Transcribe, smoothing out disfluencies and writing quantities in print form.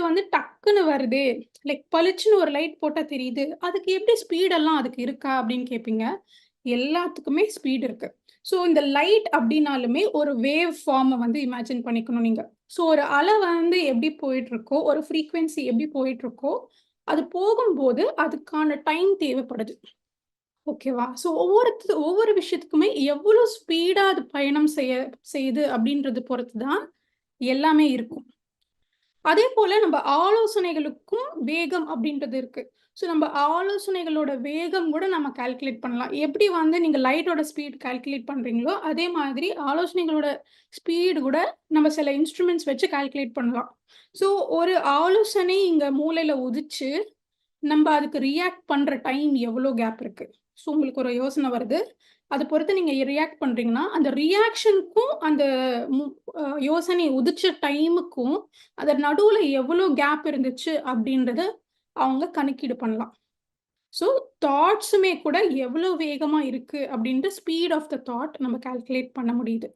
வந்து டக்குன்னு வருதே, லைக் பளிச்சுன்னு ஒரு லைட் போட்டா தெரியுது. அதுக்கு எப்படி ஸ்பீடெல்லாம் அதுக்கு இருக்கா? அப்படின்னு கேட்பீங்க. எல்லாத்துக்குமே ஸ்பீட் இருக்கு. ஸோ இந்த லைட் அப்படின்னாலுமே ஒரு வேவ் ஃபார்ம வந்து இமேஜின் பண்ணிக்கணும் நீங்க. ஸோ ஒரு அலை வந்து எப்படி போயிட்டுருக்கோ, ஒரு ஃப்ரீக்வென்சி எப்படி போயிட்டுருக்கோ, அது போகும்போது அதுக்கான டைம் தேவைப்படுது. ஓகேவா? ஸோ ஒவ்வொரு விஷயத்துக்குமே எவ்வளோ ஸ்பீடா அது பயணம் செய்யுது அப்படின்றது பொறுத்து தான் எல்லாமே இருக்கும். அதேபோல நம்ம ஆலோசனைகளுக்கும் வேகம் அப்படின்றது இருக்கு. ஸோ நம்ம ஆலோசனைகளோட வேகம் கூட நம்ம கால்குலேட் பண்ணலாம். எப்படி வந்து நீங்க லைட்டோட ஸ்பீட் கால்குலேட் பண்றீங்களோ, அதே மாதிரி ஆலோசனைகளோட ஸ்பீடு கூட நம்ம சில இன்ஸ்ட்ருமெண்ட்ஸ் வச்சு கால்குலேட் பண்ணலாம். ஸோ ஒரு ஆலோசனை இங்க மூளையில உதிச்சு, நம்ப அதுக்கு ரியாக்ட் பண்ற டைம் எவ்வளோ கேப் இருக்கு? ஸோ உங்களுக்கு ஒரு யோசனை வருது. அத பொறுத்து நீங்க ரியாக்ட் பண்றீங்கன்னா, அந்த ரியாக்ஷனுக்கும் அந்த மு யோசனை உதிச்ச டைமுக்கும், அது நடுவுல எவ்வளோ கேப் இருந்துச்சு அப்படின்றத அவங்க கணக்கீடு பண்ணலாம். ஸோ தாட்ஸுமே கூட எவ்வளோ வேகமா இருக்கு அப்படின்ட்டு ஸ்பீட் ஆஃப் த தாட் நம்ம கால்குலேட் பண்ண முடியுது.